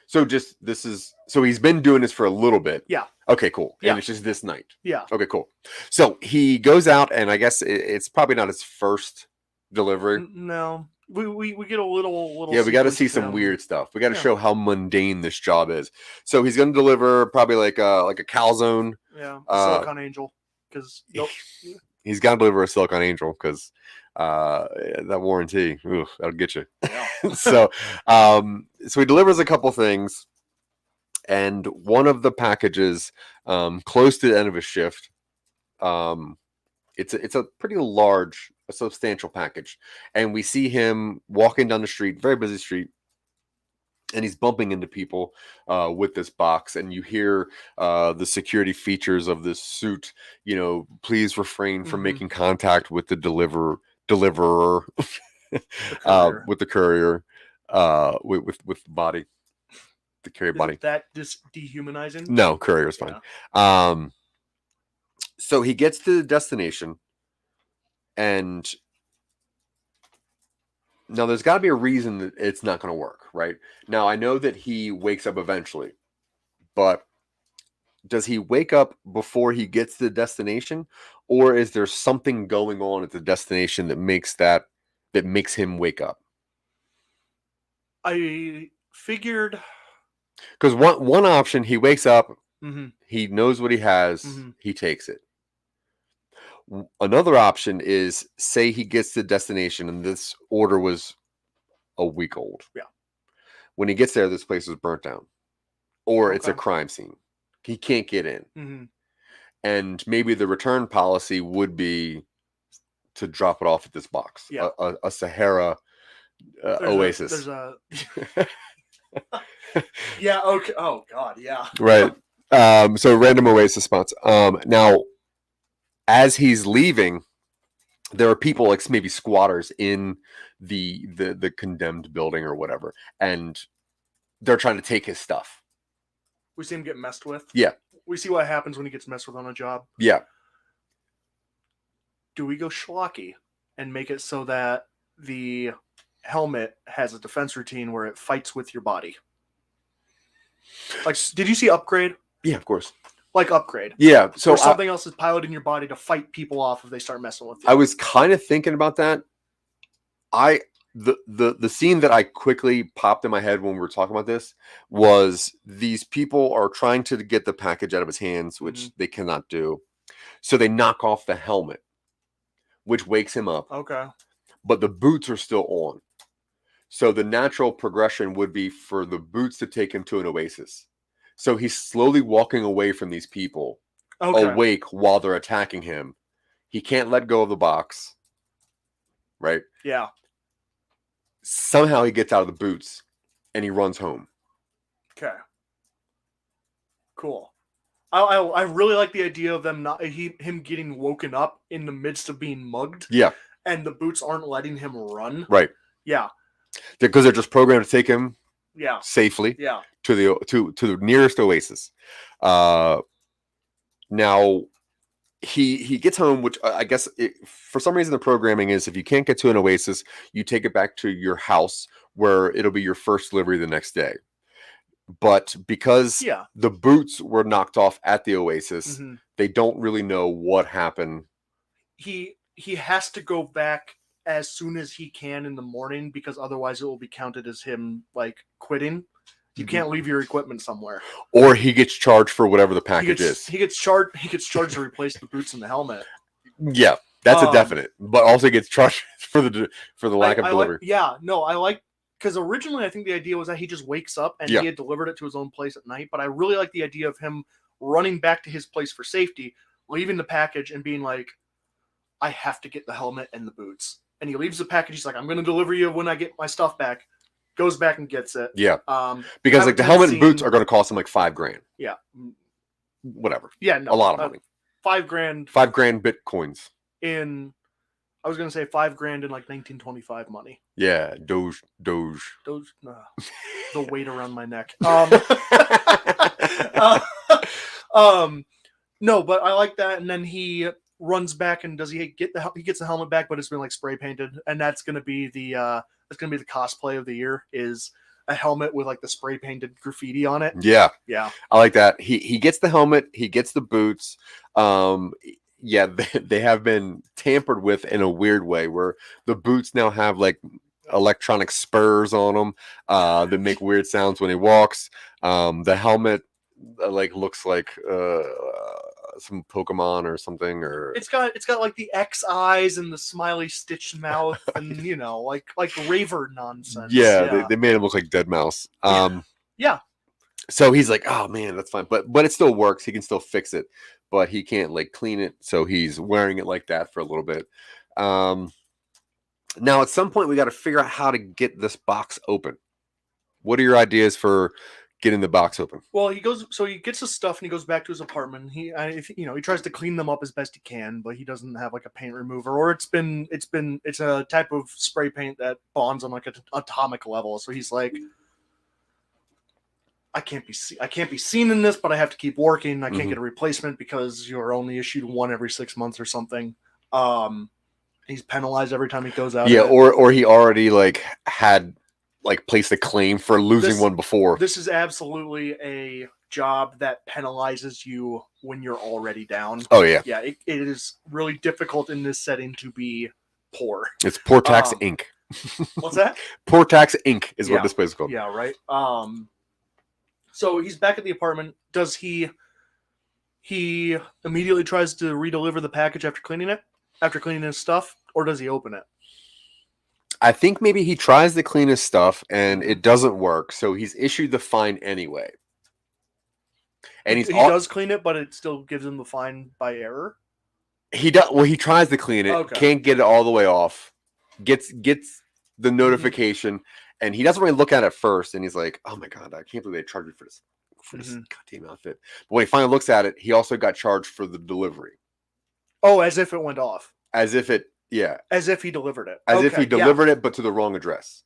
So he's been doing this for a little bit. Yeah. Okay, cool. Yeah. And it's just this night. Yeah. Okay, cool. So he goes out, and I guess it's probably not his first delivery. No. We get a little. Yeah, we got to see some weird stuff. We got to show how mundane this job is. So he's going to deliver probably like a calzone. Yeah, Silicon Angel, because he's got to deliver a Silicon Angel because that warranty, that'll get you. Yeah. So he delivers a couple things, and one of the packages, close to the end of his shift, it's a pretty large, a substantial package, and we see him walking down the street, very busy street, and he's bumping into people with this box, and you hear the security features of this suit. Please refrain from making contact with the deliverer, with the courier, with the body, the courier body. That just dehumanizing? No, courier is fine. Yeah. So he gets to the destination, and now there's got to be a reason that it's not going to work, right? Now, I know that he wakes up eventually, but does he wake up before he gets to the destination, or is there something going on at the destination that makes him wake up? I figured, because one option, he wakes up, he knows what he has, he takes it. Another option is, say he gets to the destination and this order was a week old. Yeah. When he gets there, this place was burnt down, or it's a crime scene. He can't get in. And maybe the return policy would be to drop it off at this box, a Sahara oasis. Yeah. Okay. Oh God. Yeah. Right. So random oasis spots. Now, as he's leaving, there are people, like maybe squatters, in the condemned building or whatever, and they're trying to take his stuff. We see him get messed with. Yeah. We see what happens when he gets messed with on a job. Yeah. Do we go schlocky and make it so that the helmet has a defense routine where it fights with your body? Like, did you see Upgrade? Yeah, of course. Like Upgrade. Yeah. So something else is piloting your body to fight people off if they start messing with you. I was kind of thinking about that. the scene that I quickly popped in my head when we were talking about this was these people are trying to get the package out of his hands, which they cannot do. So they knock off the helmet, which wakes him up. Okay. But the boots are still on. So the natural progression would be for the boots to take him to an oasis. So he's slowly walking away from these people, awake while they're attacking him. He can't let go of the box. Right? Yeah. Somehow he gets out of the boots and he runs home. Okay. Cool. I really like the idea of him getting woken up in the midst of being mugged. Yeah. And the boots aren't letting him run. Right. Yeah. Because they're just programmed to take him safely to the nearest oasis. Now he gets home, which I guess for some reason the programming is if you can't get to an oasis, you take it back to your house where it'll be your first delivery the next day. But because the boots were knocked off at the oasis, they don't really know what happened. He has to go back as soon as he can in the morning because otherwise it will be counted as him like quitting. You can't leave your equipment somewhere. Or he gets charged for whatever the package is. He gets charged to replace the boots and the helmet. Yeah, that's a definite. But also gets charged for the lack of delivery. I like because originally I think the idea was that he just wakes up and he had delivered it to his own place at night. But I really like the idea of him running back to his place for safety, leaving the package and being like, I have to get the helmet and the boots. And he leaves the package. He's like, I'm going to deliver you when I get my stuff back. Goes back and gets it. Yeah. Because like the helmet and boots are going to cost him like $5,000. Yeah. Whatever. Yeah. No, a lot of money. $5,000. $5,000 Bitcoins. I was going to say $5,000 in like 1925 money. Yeah. Doge. The weight around my neck. No, but I like that. And then he runs back and he gets the helmet back, but it's been like spray painted, and that's gonna be the cosplay of the year is a helmet with like the spray painted graffiti on it. Yeah, I like that. He gets the helmet, he gets the boots. They have been tampered with in a weird way where the boots now have like electronic spurs on them that make weird sounds when he walks. The helmet like looks like some Pokemon or something, or it's got like the X eyes and the smiley stitched mouth and like raver nonsense. They made him look like Dead Mouse. So he's like, oh man, that's fine, but it still works. He can still fix it, but he can't like clean it, so he's wearing it like that for a little bit. Now at some point we got to figure out how to get this box open. What are your ideas for getting the box open? Well, he gets his stuff and he goes back to his apartment. He tries to clean them up as best he can, but he doesn't have like a paint remover, or it's a type of spray paint that bonds on like an atomic level. So he's like, I can't be seen in this, but I have to keep working. I can't get a replacement because you're only issued one every 6 months or something. He's penalized every time he goes out. Yeah, or he already like had like placed a claim for losing one before. This is absolutely a job that penalizes you when you're already down. Oh yeah. Yeah, it is really difficult in this setting to be poor. It's Poor Tax Inc. What's that? Poor Tax Inc. is what this place is called. Yeah, right. So he's back at the apartment. Does he immediately tries to redeliver the package after cleaning his stuff, or does he open it? I think maybe he tries to clean his stuff and it doesn't work, so he's issued the fine anyway. And he does clean it, but it still gives him the fine by error. He does. Well, he tries to clean it, can't get it all the way off. Gets the notification, and he doesn't really look at it first. And he's like, "Oh my god, I can't believe they charged me for this goddamn outfit." But when he finally looks at it, he also got charged for the delivery. Oh, as if it went off. As if it. Yeah. As if he delivered it. As if he delivered it, but to the wrong address.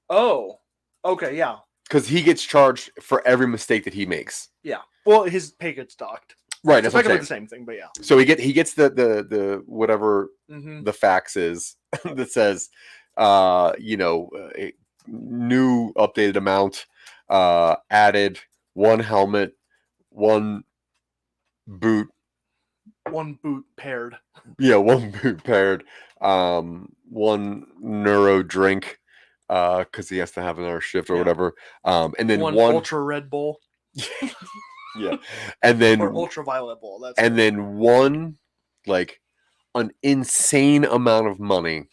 Oh. Okay, yeah. Because he gets charged for every mistake that he makes. Yeah. Well, his pay gets docked. Right. That's effectively the same thing, but yeah. So he gets the whatever the fax is that says, a new updated amount, added, one helmet, one boot. One boot paired. Yeah, one boot paired. one neuro drink, because he has to have another shift or whatever. And then one one ultra Red Bull. yeah, and then Or ultraviolet bowl. That's and it. then one like an insane amount of money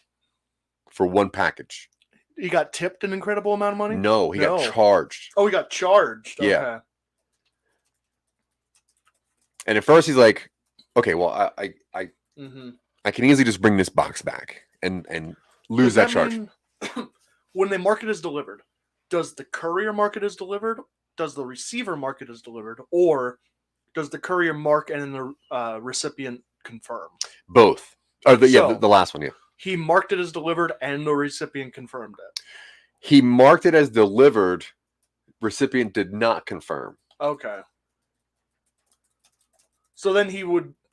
for one package. He got tipped an incredible amount of money? No, he got charged. Oh, he got charged. Yeah. Okay. And at first he's like, okay, well, I Mm-hmm. I can easily just bring this box back and lose that charge. mean, when they mark it as delivered, does the courier mark it as delivered? Does the receiver mark it as delivered? Or does the courier mark and then the recipient confirm? Both. Oh, the So- last one, yeah. He marked it as delivered and the recipient confirmed it. He marked it as delivered. Recipient did not confirm. Okay. So then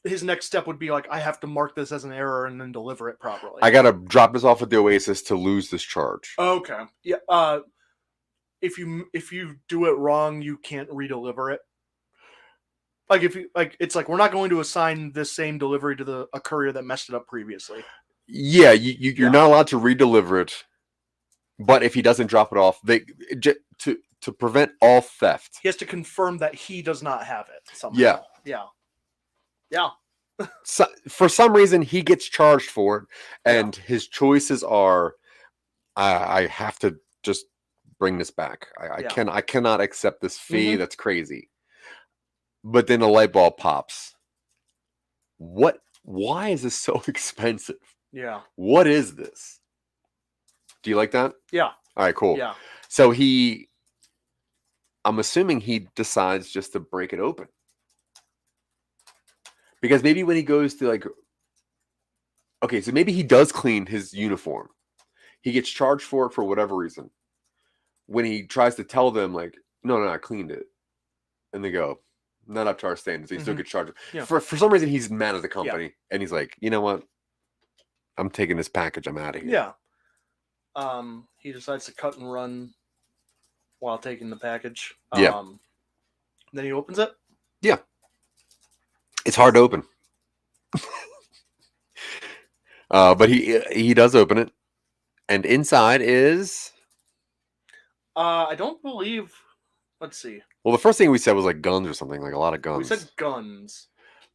his next step would be like, I have to mark this as an error and then deliver it properly. I gotta drop this off at the Oasis to lose this charge. Okay. Yeah. If you do it wrong, you can't redeliver it. Like it's like we're not going to assign this same delivery to a courier that messed it up previously. Yeah, you're not allowed to redeliver it. But if he doesn't drop it off, to prevent all theft. He has to confirm that he does not have it somehow. Yeah. So, for some reason, he gets charged for it, and his choices are, I have to just bring this back. I cannot accept this fee. Mhm. That's crazy. But then a light bulb pops. Why is this so expensive? Yeah. What is this? Do you like that? Yeah. All right, cool. Yeah. So I'm assuming he decides just to break it open. Because maybe when he goes to okay, so maybe he does clean his uniform. He gets charged for it for whatever reason. When he tries to tell them no, I cleaned it. And they go, not up to our standards. He still gets charged. Yeah. For some reason, he's mad at the company. And he's like, you know what? I'm taking this package. I'm out of here. Yeah. He decides to cut and run while taking the package. Yeah. Then he opens it. Yeah. It's hard to open. But he does open it. And inside is... I don't believe... Let's see. Well, the first thing we said was guns or something, a lot of guns. We said guns.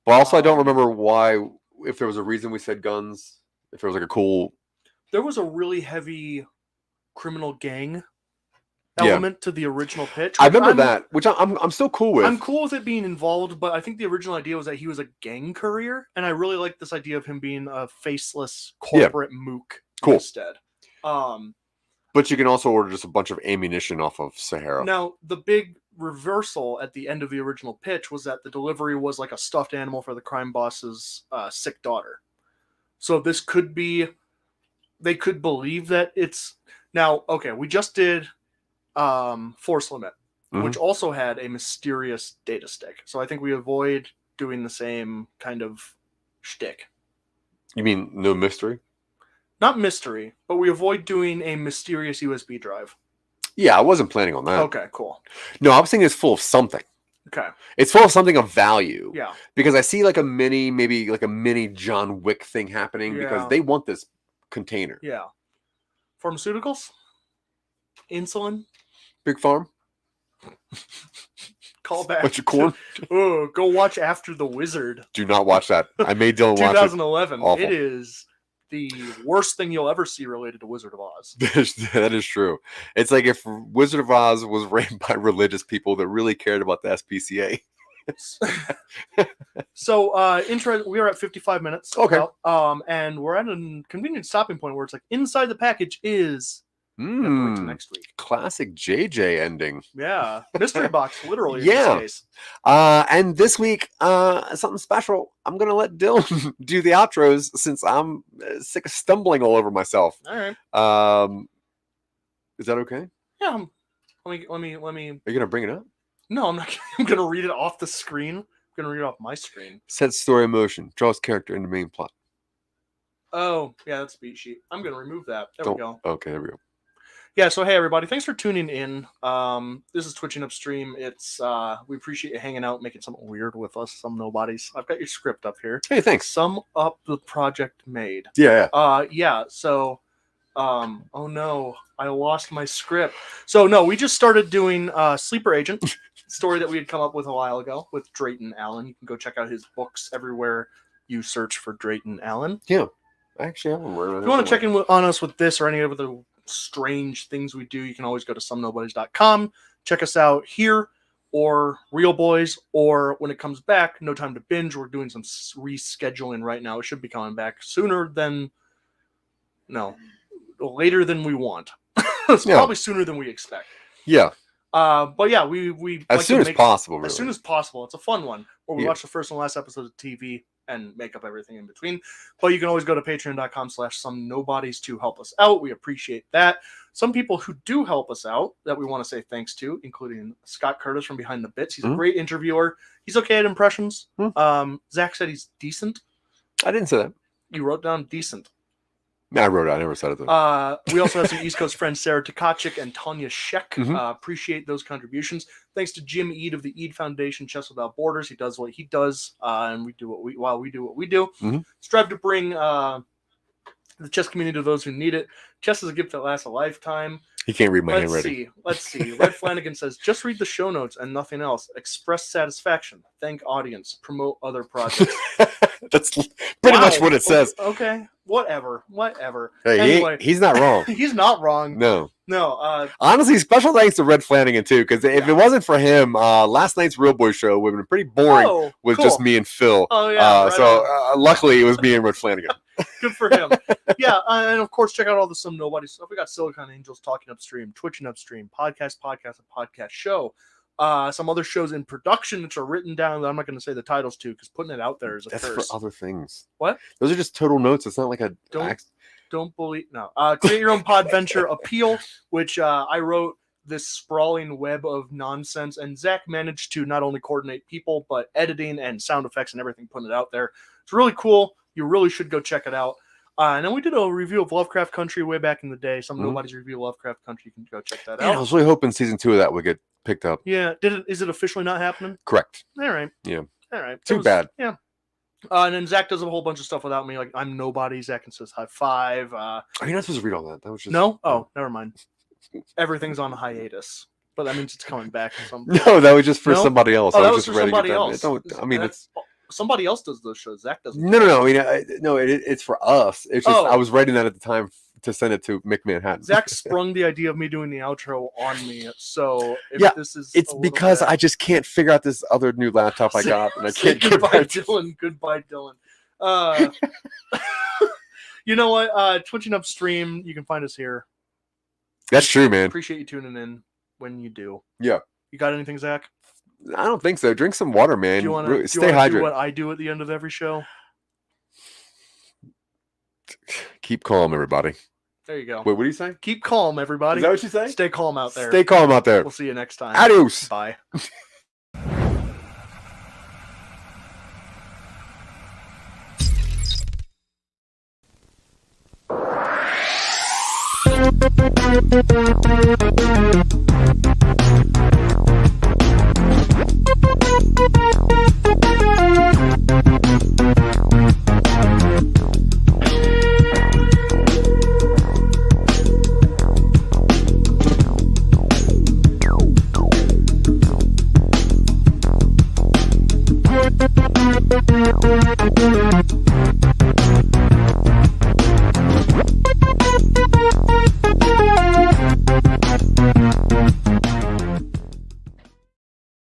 But also, I don't remember why, if there was a reason we said guns, if there was a cool... There was a really heavy criminal gang element to the original pitch. I remember that, which I'm still cool with. I'm cool with it being involved, but I think the original idea was that he was a gang courier, and I really like this idea of him being a faceless corporate mook instead. But you can also order just a bunch of ammunition off of Sahara. Now, the big reversal at the end of the original pitch was that the delivery was like a stuffed animal for the crime boss's sick daughter. So this could be... They could believe that it's... Now, okay, we just did Force Limit, which also had a mysterious data stick. So I think we avoid doing the same kind of shtick. You mean no mystery? Not mystery, but we avoid doing a mysterious USB drive. Yeah, I wasn't planning on that. Okay, cool. No, I was thinking it's full of something. Okay. It's full of something of value. Yeah. Because I see a mini John Wick thing happening because they want this container. Yeah. Pharmaceuticals? Insulin? Big Farm? Call back. Bunch of corn? Oh, go watch After the Wizard. Do not watch that. I made Dylan watch it. 2011. Awful. It is the worst thing you'll ever see related to Wizard of Oz. That is true. It's like if Wizard of Oz was ran by religious people that really cared about the SPCA. So, intro. We are at 55 minutes. Okay. And we're at a convenient stopping point where it's like inside the package is to next week. Classic JJ ending. Yeah, mystery box, literally. Yeah. In this case. And this week, something special. I'm gonna let Dylan do the outros since I'm sick of stumbling all over myself. All right. Is that okay? Yeah. Let me. Are you gonna bring it up? No, I'm not. I'm gonna read it off the screen. I'm gonna read it off my screen. Set story in motion. Draws character in the main plot. Oh, yeah, that's beat sheet. I'm gonna remove that. There we go. Okay, there we go. Yeah, so hey everybody, thanks for tuning in. This is Twitching UpStream. It's we appreciate you hanging out, making something weird with us, Some Nobodies. I've got your script up here. Hey, thanks. Sum up the project made. Yeah. So oh no, I lost my script. So no, we just started doing Sleeper Agent, story that we had come up with a while ago with Drayton Alan. You can go check out his books everywhere you search for Drayton Alan. Yeah. Actually, I'm aware of it. If you want to check in on us with this or any of the strange things we do, you can always go to somenobodies.com. Check us out here or Real Boys, or when it comes back, No Time to Binge. We're doing some rescheduling right now. It should be coming back later than we want. It's probably sooner than we expect. Yeah. But yeah, we as soon as possible. Really. As soon as possible. It's a fun one where we watch the first and last episodes of TV and make up everything in between. But you can always go to patreon.com/somenobodies to help us out. We appreciate that. Some people who do help us out that we want to say thanks to, including Scott Curtis from Behind the Bits. He's a great interviewer. He's okay at impressions. Zach said he's decent. I didn't say that. You wrote down decent. I wrote it. I never said it. We also have some East Coast friends, Sarah Tkachik and Tanya Sheck. Appreciate those contributions. Thanks to Jim Ead of the Ead Foundation, Chess Without Borders. He does what he does, and we do what we do. Strive to bring the chess community to those who need it. Chess is a gift that lasts a lifetime. He can't read my handwriting. Let's see. Red Flanagan says, just read the show notes and nothing else. Express satisfaction. Thank audience. Promote other projects. That's pretty much what it says. Okay. Whatever. Hey, anyway, he's not wrong. He's not wrong. No. Honestly, special thanks to Red Flanagan too, because if it wasn't for him, last night's Real Boy show would have been pretty boring with just me and Phil. Oh yeah. Luckily, it was me and Red Flanagan. Good for him. Yeah, and of course, check out all the Some Nobodies stuff. We got Silicon Angels, Talking UpStream, Twitching UpStream, podcast, a podcast show. Some other shows in production which are written down that I'm not going to say the titles to because putting it out there is a curse. That's for other things. What? Those are just total notes. It's not like a... Don't believe... No. Create Your Own Pod Venture Appeal, which I wrote this sprawling web of nonsense, and Zach managed to not only coordinate people, but editing and sound effects and everything, putting it out there. It's really cool. You really should go check it out. And then we did a review of Lovecraft Country way back in the day. Some Nobodies review of Lovecraft Country. You can go check that out. I was really hoping season 2 of that would get picked up. Yeah. Is it officially not happening? Correct. All right. Yeah. All right. Too bad. Yeah. And then Zach does a whole bunch of stuff without me. Like, I'm Nobody. Zach and says high five. Are you not supposed to read all that? That was just... No? Oh, never mind. Everything's on hiatus. But that means it's coming back. No, that was just for somebody else. Oh, I that was was just for ready to somebody get that. else. I mean, it's... Somebody else does those shows. Zach doesn't. No. I mean, it's for us. It's just I was writing that at the time to send it to McManhattan. Zach sprung the idea of me doing the outro on me. So this is it's because I just can't figure out this other new laptop I got, and I can't get back. Goodbye, Dylan. You know what? Twitching UpStream. You can find us here. That's true, man. Appreciate you tuning in when you do. Yeah. You got anything, Zach? I don't think so. Drink some water, man. Stay hydrated. Do what I do at the end of every show? Keep calm, everybody. There you go. Wait, what do you say? Keep calm, everybody. Is that what you say? Stay calm out there. Stay calm out there. We'll see you next time. Adios. Bye.